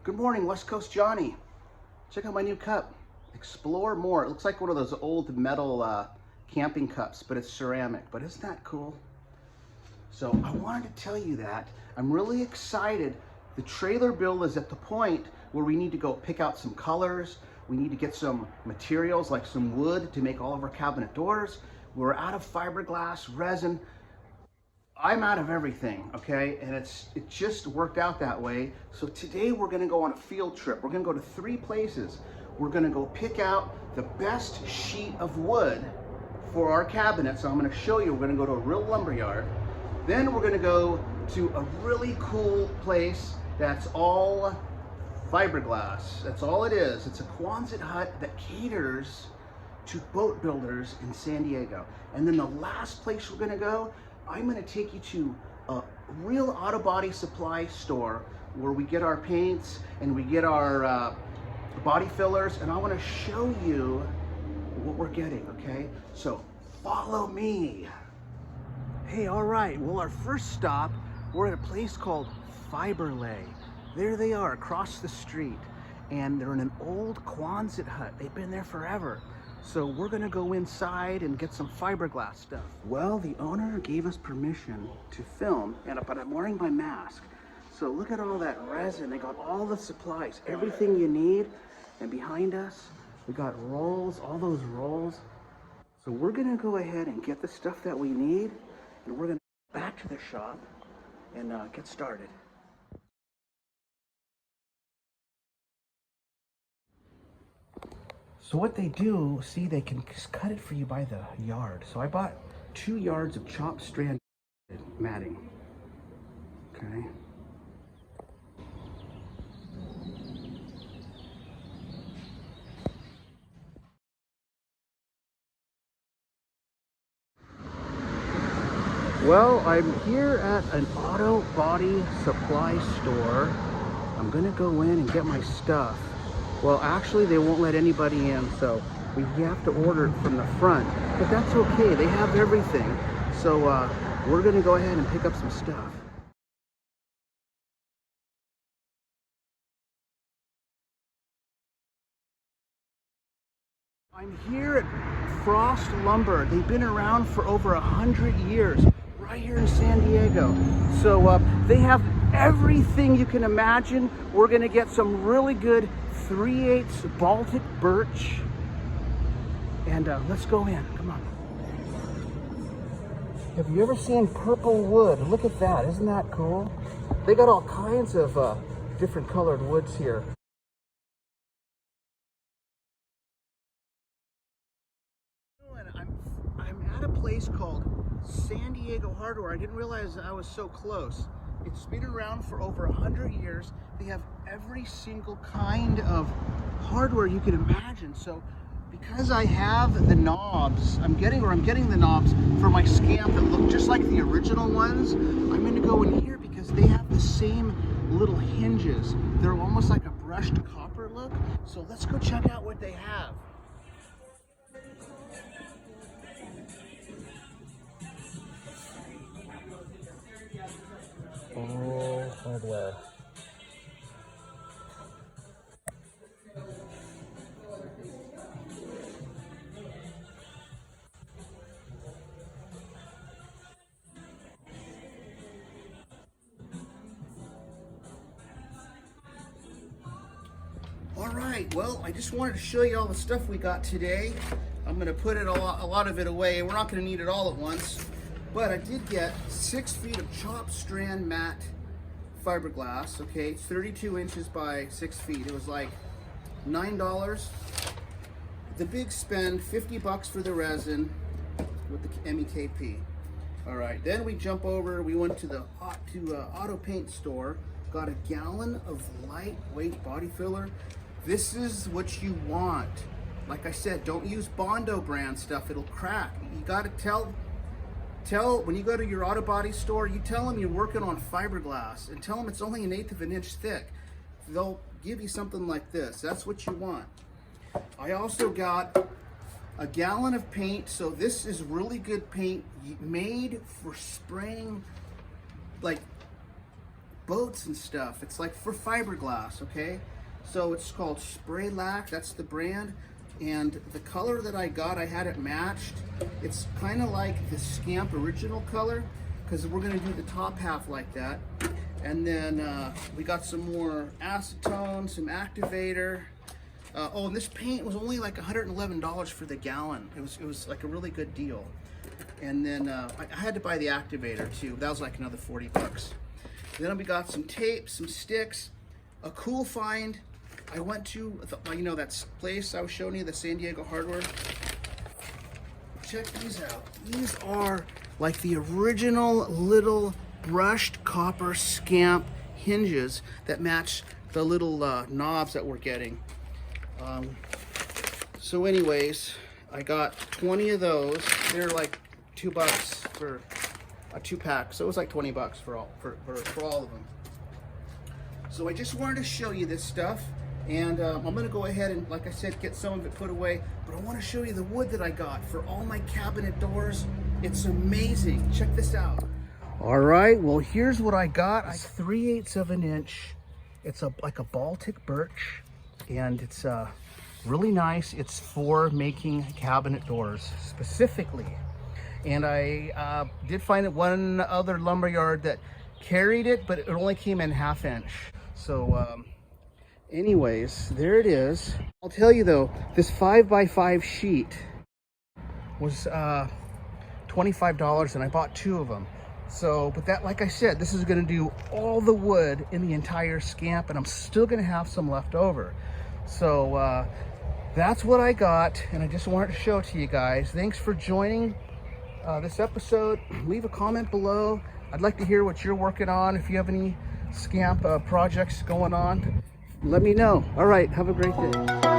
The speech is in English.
Good morning, West Coast Johnny. Check out my new cup. Explore more. It looks like one of those old metal camping cups, but it's ceramic. But isn't that cool? So I wanted to tell you that. I'm really excited. The trailer build is at the point where we need to go pick out some colors. We need to get some materials like some wood to make all of our cabinet doors. We're out of fiberglass, resin. I'm out of everything, okay? And it just worked out that way. So today we're gonna go on a field trip. We're gonna go to 3 places. We're gonna go pick out the best sheet of wood for our cabinet. So I'm gonna show you, we're gonna go to a real lumber yard. Then we're gonna go to a really cool place that's all fiberglass. That's all it is. It's a Quonset hut that caters to boat builders in San Diego. And then the last place we're gonna go, I'm gonna take you to a real auto body supply store where we get our paints and we get our body fillers, and I wanna show you what we're getting, okay? So follow me. Hey, all right, well, our first stop, we're at a place called Fiberlay. There they are across the street, and they're in an old Quonset hut. They've been there forever. So we're gonna go inside and get some fiberglass stuff. Well, the owner gave us permission to film, but I'm wearing my mask. So look at all that resin. They got all the supplies, everything you need. And behind us, we got rolls, all those rolls. So we're gonna go ahead and get the stuff that we need, and we're gonna go back to the shop and get started. So what they do, see, they can cut it for you by the yard. So I bought 2 yards of chopped strand matting. Okay. Well, I'm here at an auto body supply store. I'm gonna go in and get my stuff. Well, actually, they won't let anybody in, so we have to order it from the front. But that's okay, they have everything. So we're gonna go ahead and pick up some stuff. I'm here at Frost Lumber. They've been around for over 100 years, right here in San Diego. So they have everything you can imagine. We're gonna get some really good 3/8 Baltic birch, and let's go in. Come on. Have you ever seen purple wood? Look at that, isn't that cool? They got all kinds of different colored woods here. I'm at a place called San Diego Hardware. I didn't realize I was so close. It's been around for over 100 years. They have every single kind of hardware you can imagine. So because I have the knobs, I'm getting the knobs for my Scamp that look just like the original ones. I'm gonna go in here because they have the same little hinges. They're almost like a brushed copper look. So let's go check out what they have. Oh, hardware. All right, well, I just wanted to show you all the stuff we got today. I'm gonna put a lot of it away. We're not gonna need it all at once. But I did get 6 feet of chopped strand matte fiberglass, okay? It's 32 inches by 6 feet. It was like $9. The big spend, 50 bucks for the resin with the MEKP. All right, then we jump over, we went to the auto paint store, got a gallon of lightweight body filler. This is what you want. Like I said, don't use Bondo brand stuff, it'll crack. You gotta tell when you go to your auto body store, you tell them you're working on fiberglass and tell them it's only 1/8 of an inch thick. They'll give you something like this. That's what you want. I also got a gallon of paint. So this is really good paint made for spraying like boats and stuff. It's like for fiberglass, okay? So it's called Spray Lac, that's the brand. And the color that I got, I had it matched. It's kind of like the Scamp original color, because we're gonna do the top half like that. And then we got some more acetone, some activator. Oh, and this paint was only like $111 for the gallon. It was like a really good deal. And then I had to buy the activator too. That was like another 40 bucks. Then we got some tape, some sticks, a cool find. I went to, you know, that place I was showing you, the San Diego Hardware. Check these out. These are like the original little brushed copper Scamp hinges that match the little knobs that we're getting. So anyways, I got 20 of those. They're like $2 for a 2-pack, so it was like 20 bucks for all of them. So I just wanted to show you this stuff, and I'm gonna go ahead and, like I said, get some of it put away, but I want to show you the wood that I got for all my cabinet doors. It's amazing. Check this out. All right, well, here's what I got. It's 3/8 of an inch. It's like a Baltic birch, and it's really nice. It's for making cabinet doors specifically. And I did find it one other lumberyard that carried it, but it only came in 1/2 inch. So anyways, there it is. I'll tell you though, this 5x5 sheet was $25, and I bought 2 of them. So, but that, like I said, this is gonna do all the wood in the entire Scamp, and I'm still gonna have some left over. So that's what I got, and I just wanted to show it to you guys. Thanks for joining this episode. Leave a comment below. I'd like to hear what you're working on. If you have any Scamp projects going on, let me know. All right, have a great day.